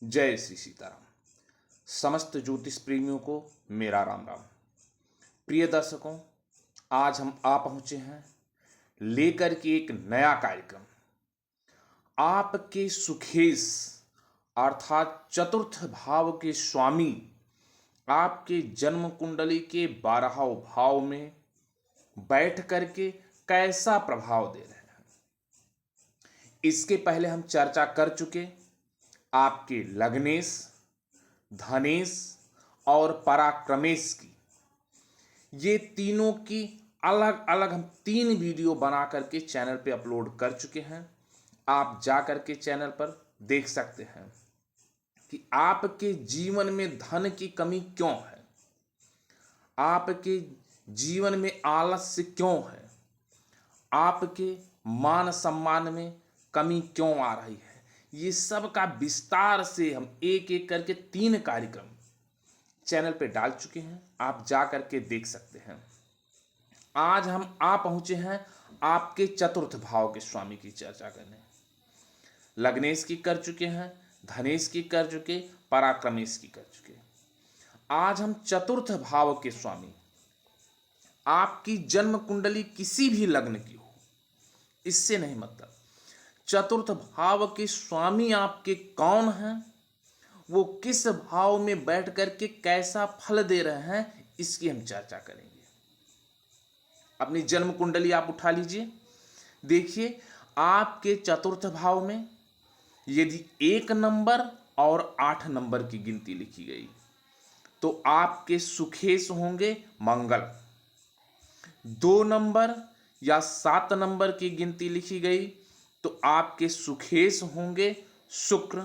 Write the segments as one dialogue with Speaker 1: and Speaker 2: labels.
Speaker 1: जय श्री सीताराम। समस्त ज्योतिष प्रेमियों को मेरा राम राम। प्रिय दर्शकों, आज हम आ पहुंचे हैं लेकर के एक नया कार्यक्रम। आपके सुखेश अर्थात चतुर्थ भाव के स्वामी आपके जन्म कुंडली के 12वें भाव में बैठ करके कैसा प्रभाव दे रहे हैं, इसके पहले हम चर्चा कर चुके। आपके लग्नेश, धनेश और पराक्रमेश की, ये तीनों की अलग अलग हम 3 वीडियो बना करके चैनल पे अपलोड कर चुके हैं। आप जा करके चैनल पर देख सकते हैं कि आपके जीवन में धन की कमी क्यों है, आपके जीवन में आलस्य क्यों है, आपके मान सम्मान में कमी क्यों आ रही है, ये सब का विस्तार से हम एक एक करके 3 कार्यक्रम चैनल पे डाल चुके हैं। आप जा करके देख सकते हैं। आज हम आ पहुंचे हैं आपके चतुर्थ भाव के स्वामी की चर्चा करने। लग्नेश की कर चुके हैं, धनेश की कर चुके, पराक्रमेश की कर चुके। आज हम चतुर्थ भाव के स्वामी, आपकी जन्म कुंडली किसी भी लग्न की हो, इससे नहीं मतलब, चतुर्थ भाव के स्वामी आपके कौन हैं, वो किस भाव में बैठ करके कैसा फल दे रहे हैं, इसकी हम चर्चा करेंगे। अपनी जन्म कुंडली आप उठा लीजिए, देखिए आपके चतुर्थ भाव में यदि 1 नंबर और 8 नंबर की गिनती लिखी गई तो आपके सुखेश होंगे मंगल। 2 नंबर या 7 नंबर की गिनती लिखी गई तो आपके सुखेश होंगे शुक्र।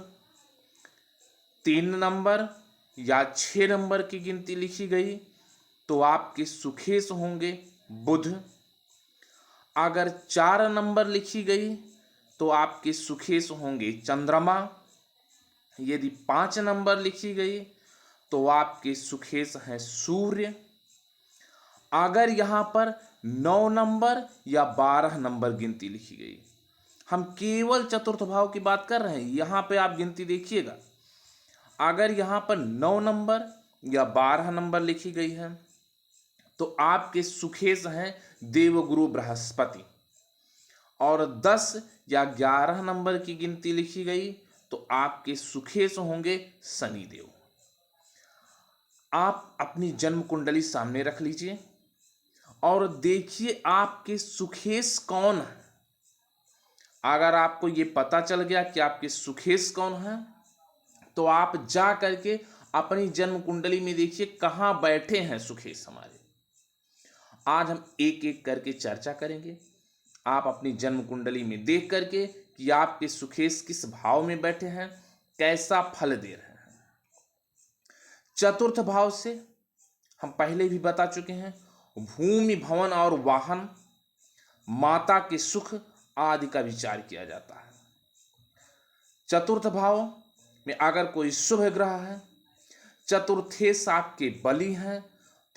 Speaker 1: 3 नंबर या 6 नंबर की गिनती लिखी गई तो आपके सुखेश होंगे बुध। अगर 4 नंबर लिखी गई तो आपके सुखेश होंगे चंद्रमा। यदि 5 नंबर लिखी गई तो आपके सुखेश हैं सूर्य। अगर यहाँ पर 9 नंबर या 12 नंबर गिनती लिखी गई, हम केवल चतुर्थ भाव की बात कर रहे हैं, यहाँ पे आप गिनती देखिएगा। अगर यहाँ पर 9 नंबर या 12 नंबर लिखी गई है तो आपके सुखेश हैं देवगुरु बृहस्पति। और 10 या 11 नंबर की गिनती लिखी गई तो आपके सुखेश होंगे शनिदेव। आप अपनी जन्म कुंडली सामने रख लीजिए और देखिए आपके सुखेश कौन है। अगर आपको ये पता चल गया कि आपके सुखेश कौन है तो आप जा करके अपनी जन्म कुंडली में देखिए कहाँ बैठे हैं सुखेश हमारे। आज हम एक एक करके चर्चा करेंगे। आप अपनी जन्म कुंडली में देख करके कि आपके सुखेश किस भाव में बैठे हैं, कैसा फल दे रहे हैं। चतुर्थ भाव से हम पहले भी बता चुके हैं, भूमि, भवन और वाहन, माता के सुख आदि का विचार किया जाता है। चतुर्थ भाव में अगर कोई शुभ ग्रह है, चतुर्थेश आपके बली हैं,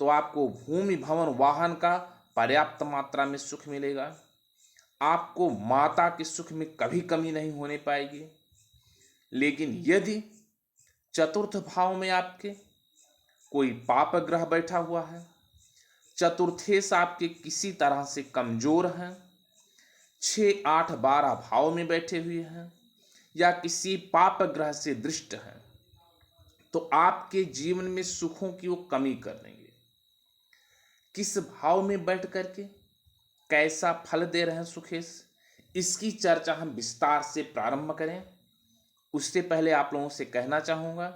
Speaker 1: तो आपको भूमि, भवन, वाहन का पर्याप्त मात्रा में सुख मिलेगा। आपको माता के सुख में कभी कमी नहीं होने पाएगी। लेकिन यदि चतुर्थ भाव में आपके कोई पाप ग्रह बैठा हुआ है, चतुर्थेश आपके किसी तरह से कमजोर हैं, 6, 8, 12 भाव में बैठे हुए हैं या किसी पाप ग्रह से दृष्ट हैं, तो आपके जीवन में सुखों की वो कमी कर देंगे। किस भाव में बैठ करके कैसा फल दे रहे हैं सुखेश, इसकी चर्चा हम विस्तार से प्रारंभ करें। उससे पहले आप लोगों से कहना चाहूँगा,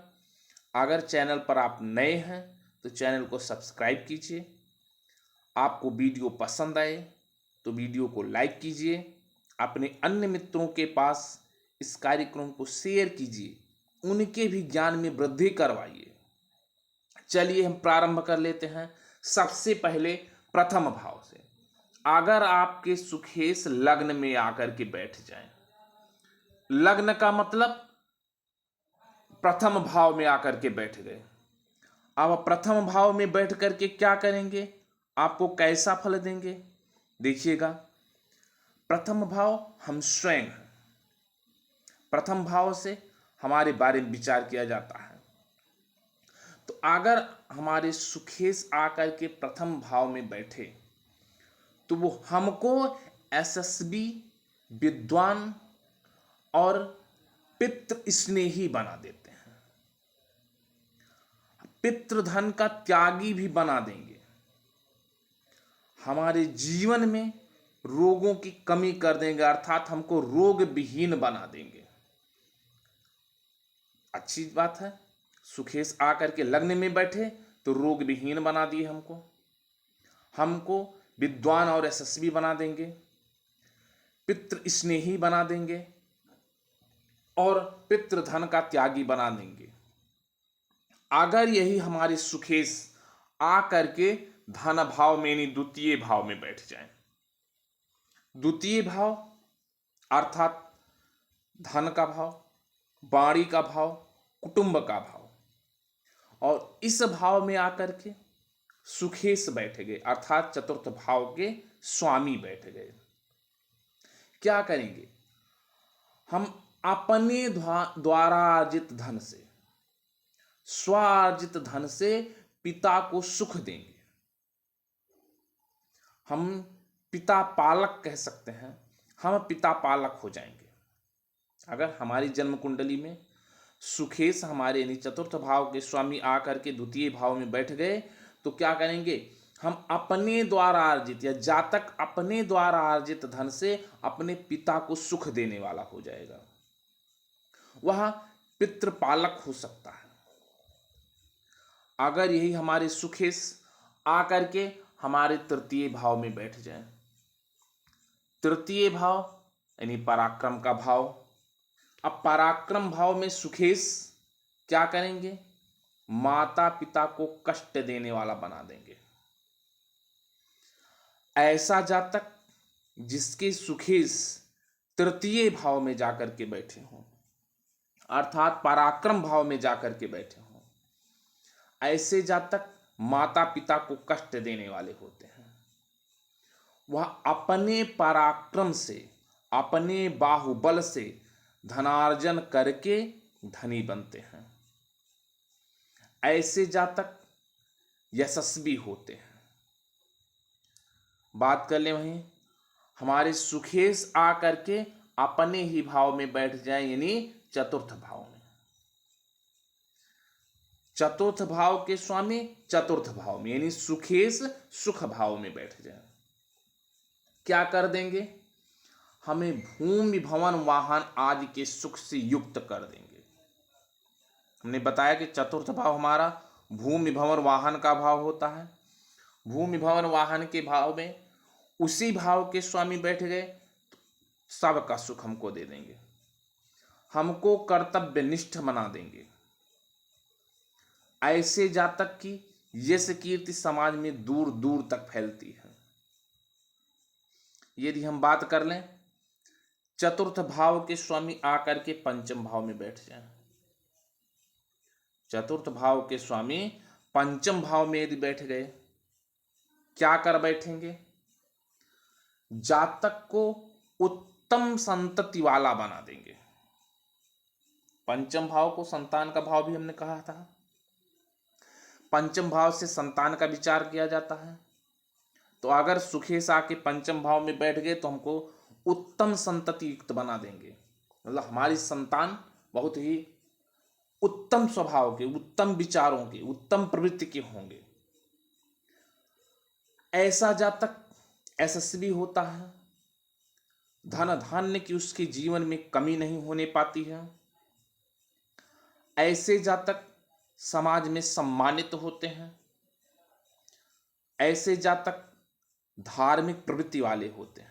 Speaker 1: अगर चैनल पर आप नए हैं तो चैनल को सब्सक्राइब कीजिए। आपको वीडियो पसंद आए तो वीडियो को लाइक कीजिए, अपने अन्य मित्रों के पास इस कार्यक्रम को शेयर कीजिए, उनके भी ज्ञान में वृद्धि करवाइए। चलिए हम प्रारंभ कर लेते हैं। सबसे पहले प्रथम भाव से, अगर आपके सुखेश लग्न में आकर के बैठ जाएं, लग्न का मतलब प्रथम भाव में आकर के बैठ गए। अब प्रथम भाव में बैठ करके क्या करेंगे, आपको कैसा फल देंगे, देखिएगा। प्रथम भाव हम स्वयं हैं। प्रथम भाव से हमारे बारे में विचार किया जाता है। तो अगर हमारे सुखेश आकर के प्रथम भाव में बैठे तो वो हमको यशस्वी, विद्वान और पितृ स्नेही बना देते हैं, पितृधन का त्यागी भी बना देंगे, हमारे जीवन में रोगों की कमी कर देंगे, अर्थात हमको रोग विहीन बना देंगे। अच्छी बात है, सुखेश आकर के लग्न में बैठे तो रोग विहीन बना दिए हमको विद्वान और यशस्वी बना देंगे, पितृ स्नेही बना देंगे और पितृधन का त्यागी बना देंगे। अगर यही हमारे सुखेश आकर के धन भाव में यानी द्वितीय भाव में बैठ जाए, द्वितीय भाव अर्थात धन का भाव, वाणी का भाव, कुटुंब का भाव, और इस भाव में आकर के सुखेश बैठ गए अर्थात चतुर्थ भाव के स्वामी बैठ गए। क्या करेंगे? हम अपने द्वारा अर्जित धन से, स्वार्जित धन से पिता को सुख देंगे। हम पिता पालक कह सकते हैं, हम पिता पालक हो जाएंगे। अगर हमारी जन्म कुंडली में सुखेश हमारे यानी चतुर्थ भाव के स्वामी आकर के द्वितीय भाव में बैठ गए तो क्या करेंगे? हम अपने द्वारा अर्जित या जातक अपने द्वारा अर्जित धन से अपने पिता को सुख देने वाला हो जाएगा, वह पितृपालक हो सकता है। अगर यही हमारे सुखेश आकर के हमारे तृतीय भाव में बैठ जाए, तृतीय भाव यानी पराक्रम का भाव, अब पराक्रम भाव में सुखेश क्या करेंगे? माता पिता को कष्ट देने वाला बना देंगे। ऐसा जातक जिसके सुखेश तृतीय भाव में जाकर के बैठे हों अर्थात पराक्रम भाव में जाकर के बैठे हों, ऐसे जातक माता पिता को कष्ट देने वाले होते हैं। वह अपने पराक्रम से, अपने बाहुबल से धनार्जन करके धनी बनते हैं। ऐसे जातक यशस्वी होते हैं। बात कर ले वहीं हमारे सुखेश आकर के अपने ही भाव में बैठ जाए यानी चतुर्थ भाव में, चतुर्थ भाव के स्वामी चतुर्थ भाव में यानी सुखेश सुख भाव में बैठ जाए। क्या कर देंगे? हमें भूमि भवन वाहन आदि के सुख से युक्त कर देंगे। हमने बताया कि चतुर्थ भाव हमारा भूमि भवन वाहन का भाव होता है। भूमि भवन वाहन के भाव में उसी भाव के स्वामी बैठ गए तो सबका सुख हमको दे देंगे, हमको कर्तव्यनिष्ठ बना देंगे। ऐसे जातक की यश कीर्ति समाज में दूर दूर तक फैलती है। यदि हम बात कर लें चतुर्थ भाव के स्वामी आकर के पंचम भाव में बैठ जाएं, चतुर्थ भाव के स्वामी पंचम भाव में यदि बैठ गए, क्या कर बैठेंगे? जातक को उत्तम संतति वाला बना देंगे। पंचम भाव को संतान का भाव भी हमने कहा था। पंचम भाव से संतान का विचार किया जाता है। तो अगर सुखेश आके पंचम भाव में बैठ गए तो हमको उत्तम संतति युक्त बना देंगे, मतलब हमारी संतान बहुत ही उत्तम स्वभाव के, उत्तम विचारों के, उत्तम प्रवृत्ति के होंगे। ऐसा जातक यशस्वी होता है, धन धान्य की उसके जीवन में कमी नहीं होने पाती है। ऐसे जातक समाज में सम्मानित होते हैं। ऐसे जातक धार्मिक प्रवृत्ति वाले होते हैं।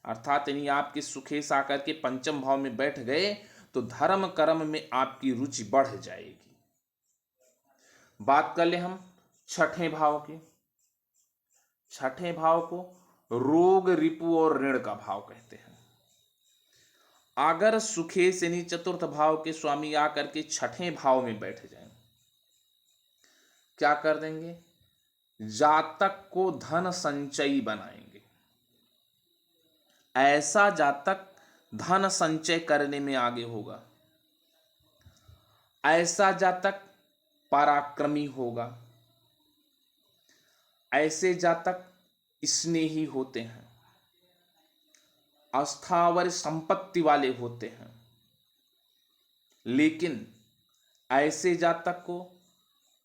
Speaker 1: अर्थात यानी आपके सुखेश आकर के पंचम भाव में बैठ गए तो धर्म कर्म में आपकी रुचि बढ़ जाएगी। बात कर ले हम छठे भाव की। छठे भाव को रोग, रिपु और ऋण का भाव कहते हैं। अगर सुखेश यानी चतुर्थ भाव के स्वामी आकर के छठे भाव में बैठ जाएं, क्या कर देंगे? जातक को धन संचयी बनाएंगे। ऐसा जातक धन संचय करने में आगे होगा, ऐसा जातक पराक्रमी होगा। ऐसे जातक स्नेही होते हैं, अस्थावर संपत्ति वाले होते हैं। लेकिन ऐसे जातक को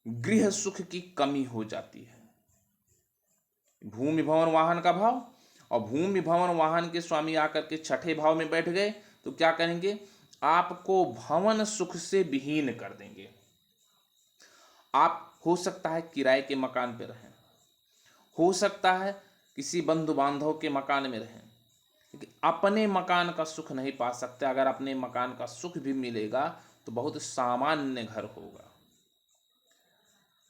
Speaker 1: गृह सुख की कमी हो जाती है। भूमि भवन वाहन का भाव, और भूमि भवन वाहन के स्वामी आकर के छठे भाव में बैठ गए तो क्या करेंगे? आपको भवन सुख से विहीन कर देंगे। आप हो सकता है किराए के मकान पर रहें, हो सकता है किसी बंधु बांधव के मकान में रहें, लेकिन अपने मकान का सुख नहीं पा सकते। अगर अपने मकान का सुख भी मिलेगा तो बहुत सामान्य घर होगा।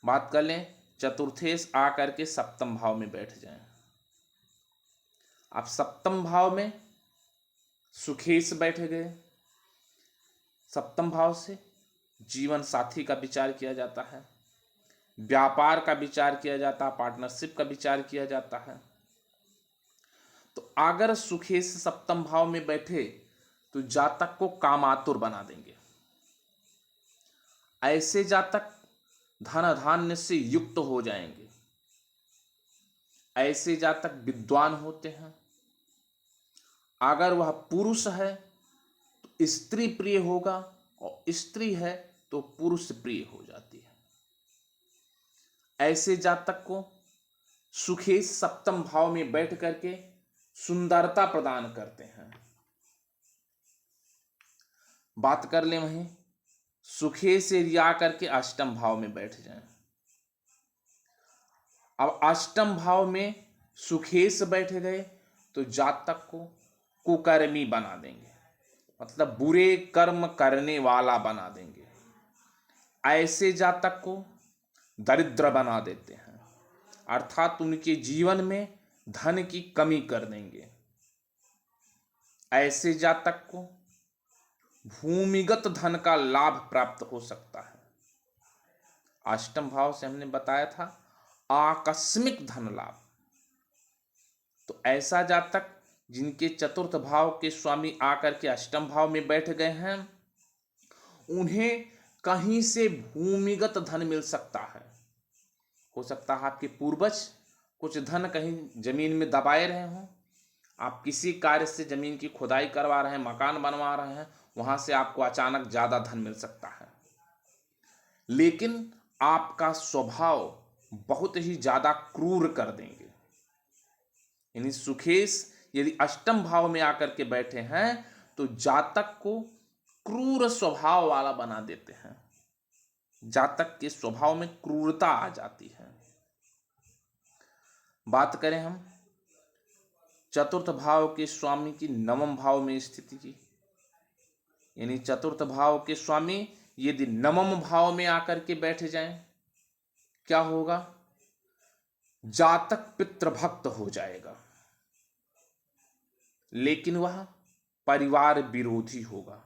Speaker 1: बात कर लें चतुर्थेश आकर के सप्तम भाव में बैठ जाएं। आप सप्तम भाव में सुखेश बैठ गए। सप्तम भाव से जीवन साथी का विचार किया जाता है, व्यापार का विचार किया जाता है, पार्टनरशिप का विचार किया जाता है। तो अगर सुखेश सप्तम भाव में बैठे तो जातक को कामातुर बना देंगे। ऐसे जातक धन धान्य से युक्त हो जाएंगे। ऐसे जातक विद्वान होते हैं। अगर वह पुरुष है तो स्त्री प्रिय होगा, और स्त्री है तो पुरुष प्रिय हो जाती है। ऐसे जातक को सुखेश सप्तम भाव में बैठ करके सुंदरता प्रदान करते हैं। बात कर ले वहीं सुखे से रिया करके अष्टम भाव में बैठ जाएं। अब अष्टम भाव में सुखेश बैठ गए तो जातक को कुकर्मी बना देंगे, मतलब बुरे कर्म करने वाला बना देंगे। ऐसे जातक को दरिद्र बना देते हैं, अर्थात उनके जीवन में धन की कमी कर देंगे। ऐसे जातक को भूमिगत धन का लाभ प्राप्त हो सकता है। अष्टम भाव से हमने बताया था आकस्मिक धन लाभ। तो ऐसा जातक जिनके चतुर्थ भाव के स्वामी आकर के अष्टम भाव में बैठ गए हैं, उन्हें कहीं से भूमिगत धन मिल सकता है। हो सकता है आपके पूर्वज कुछ धन कहीं जमीन में दबाए रहे हों, आप किसी कार्य से जमीन की खुदाई करवा रहे हैं, मकान बनवा रहे हैं, वहां से आपको अचानक ज्यादा धन मिल सकता है। लेकिन आपका स्वभाव बहुत ही ज्यादा क्रूर कर देंगे। यानी सुखेश यदि अष्टम भाव में आकर के बैठे हैं तो जातक को क्रूर स्वभाव वाला बना देते हैं। जातक के स्वभाव में क्रूरता आ जाती है। बात करें हम चतुर्थ भाव के स्वामी की नवम भाव में स्थिति की, यानी चतुर्थ भाव के स्वामी यदि नवम भाव में आकर के बैठ जाएं, क्या होगा? जातक पितृभक्त हो जाएगा, लेकिन वह परिवार विरोधी होगा।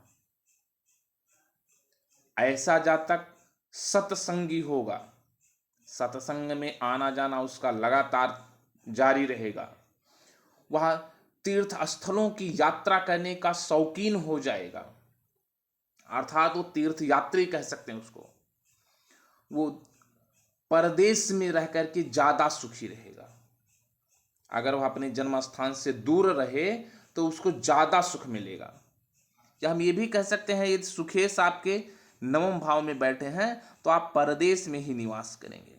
Speaker 1: ऐसा जातक सत्संगी होगा, सत्संग में आना जाना उसका लगातार जारी रहेगा। वह तीर्थ स्थलों की यात्रा करने का शौकीन हो जाएगा, अर्थात वो तीर्थ यात्री कह सकते हैं उसको। वो परदेश में रह करके ज्यादा सुखी रहेगा। अगर वह अपने जन्म स्थान से दूर रहे तो उसको ज्यादा सुख मिलेगा। या हम ये भी कह सकते हैं यदि सुखेश आपके नवम भाव में बैठे हैं तो आप परदेश में ही निवास करेंगे,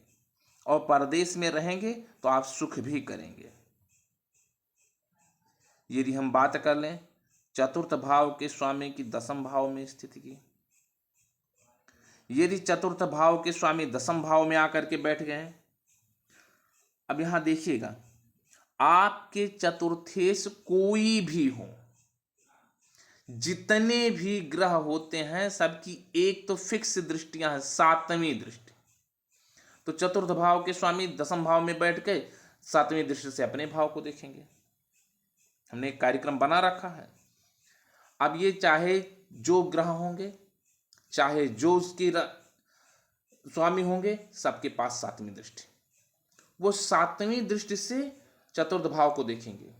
Speaker 1: और परदेश में रहेंगे तो आप सुख भी करेंगे। यदि हम बात कर लें चतुर्थ भाव के स्वामी की दसम भाव में स्थिति की, यदि चतुर्थ भाव के स्वामी दसम भाव में आकर के बैठ गए, अब यहां देखिएगा आपके चतुर्थेश कोई भी हो, जितने भी ग्रह होते हैं सबकी एक तो फिक्स दृष्टियां हैं, सातवीं दृष्टि। तो चतुर्थ भाव के स्वामी दसम भाव में बैठ के सातवीं दृष्टि से अपने भाव को देखेंगे। हमने एक कार्यक्रम बना रखा है। अब ये चाहे जो ग्रह होंगे, चाहे जो उसके स्वामी होंगे, सबके पास सातवीं दृष्टि, वो सातवीं दृष्टि से चतुर्थ भाव को देखेंगे।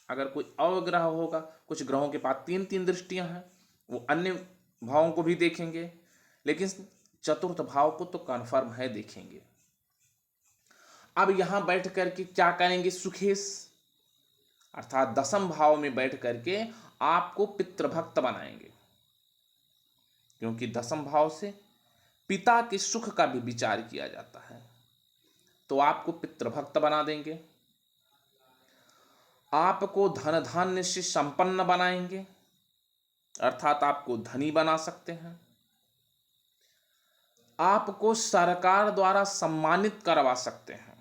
Speaker 1: अगर कोई अवग्रह होगा, कुछ ग्रहों के पास तीन तीन दृष्टियां हैं, वो अन्य भावों को भी देखेंगे। लेकिन चतुर्थ भाव को तो कन्फर्म है, देखेंगे। अब यहां बैठ करके क्या करेंगे, सुखेश अर्थात दसम भाव में बैठ करके आपको पितृभक्त बनाएंगे, क्योंकि दसम भाव से पिता के सुख का भी विचार किया जाता है। तो आपको पितृभक्त बना देंगे, आपको धन धान्य से संपन्न बनाएंगे, अर्थात आपको धनी बना सकते हैं, आपको सरकार द्वारा सम्मानित करवा सकते हैं।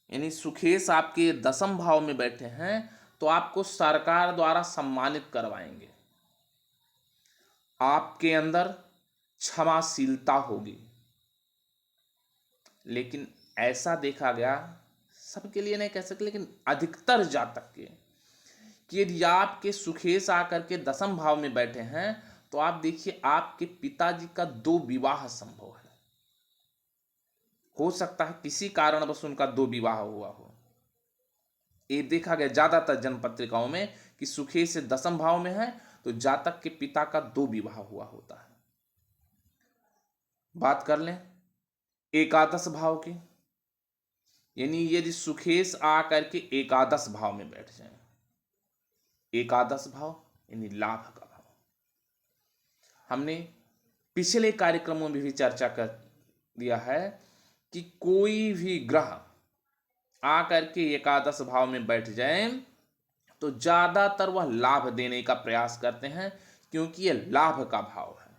Speaker 1: यानी सुखेश आपके दसम भाव में बैठे हैं तो आपको सरकार द्वारा सम्मानित करवाएंगे, आपके अंदर क्षमाशीलता होगी। लेकिन ऐसा देखा गया, सबके लिए नहीं कह सकते, लेकिन अधिकतर जातक के, कि यदि आपके सुखेश आकर के दसम भाव में बैठे हैं तो आप देखिए आपके पिताजी का 2 विवाह संभव है। हो सकता है किसी कारणवश उनका 2 विवाह हुआ हो। ये देखा गया ज्यादातर जन्म पत्रिकाओं में कि सुखेश से दसम भाव में है तो जातक के पिता का 2 विवाह हुआ होता है। बात कर लें एकादश भाव की, यानी यदि सुखेश आकर के एकादश भाव में बैठ जाए, एकादश भाव यानी लाभ का भाव। हमने पिछले कार्यक्रमों में भी चर्चा कर दिया है कि कोई भी ग्रह आकर के एकादश भाव में बैठ जाए तो ज्यादातर वह लाभ देने का प्रयास करते हैं, क्योंकि यह लाभ का भाव है।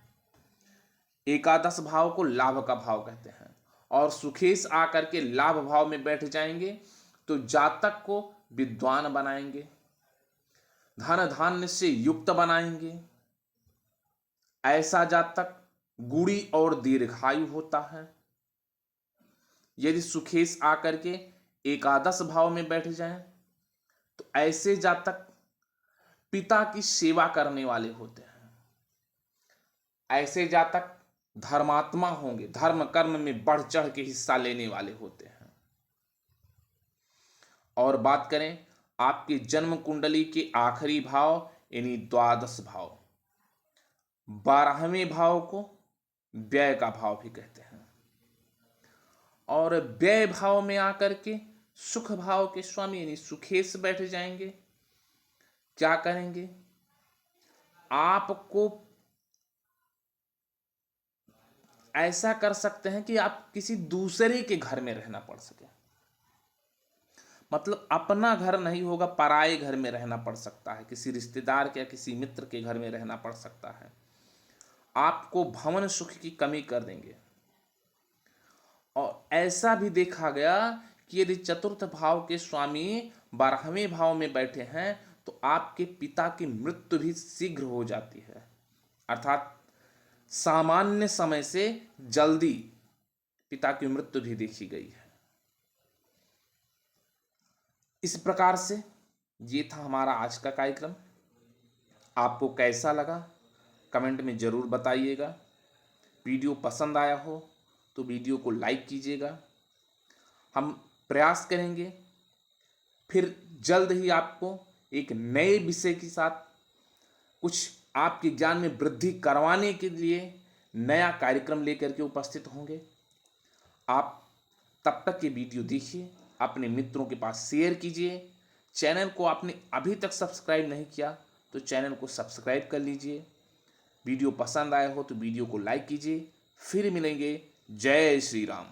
Speaker 1: एकादश भाव को लाभ का भाव कहते हैं, और सुखेश आकर के लाभ भाव में बैठ जाएंगे तो जातक को विद्वान बनाएंगे, धन धान्य से युक्त बनाएंगे। ऐसा जातक गुणी और दीर्घायु होता है। यदि सुखेश आकर के एकादश भाव में बैठ जाएं तो ऐसे जातक पिता की सेवा करने वाले होते हैं। ऐसे जातक धर्मात्मा होंगे, धर्म कर्म में बढ़ चढ़ के हिस्सा लेने वाले होते हैं। और बात करें आपकी जन्म कुंडली के आखिरी भाव यानी द्वादश भाव, 12वें भाव को व्यय का भाव भी कहते हैं। और व्यय भाव में आकर के सुख भाव के स्वामी यानी सुखेश बैठ जाएंगे। क्या करेंगे, आपको ऐसा कर सकते हैं कि आप किसी दूसरे के घर में रहना पड़ सके, मतलब अपना घर नहीं होगा, पराए घर में रहना पड़ सकता है, किसी रिश्तेदार के या किसी मित्र के घर में रहना पड़ सकता है। आपको भवन सुख की कमी कर देंगे। और ऐसा भी देखा गया कि यदि चतुर्थ भाव के स्वामी 12वें भाव में बैठे हैं तो आपके पिता की मृत्यु भी शीघ्र हो जाती है, अर्थात सामान्य समय से जल्दी पिता की मृत्यु भी देखी गई है। इस प्रकार से ये था हमारा आज का कार्यक्रम। आपको कैसा लगा कमेंट में ज़रूर बताइएगा। वीडियो पसंद आया हो तो वीडियो को लाइक कीजिएगा। हम प्रयास करेंगे फिर जल्द ही आपको एक नए विषय के साथ कुछ आपके ज्ञान में वृद्धि करवाने के लिए नया कार्यक्रम लेकर के उपस्थित होंगे। आप तब तक ये वीडियो देखिए, अपने मित्रों के पास शेयर कीजिए। चैनल को आपने अभी तक सब्सक्राइब नहीं किया तो चैनल को सब्सक्राइब कर लीजिए। वीडियो पसंद आया हो तो वीडियो को लाइक कीजिए। फिर मिलेंगे। जय श्री राम।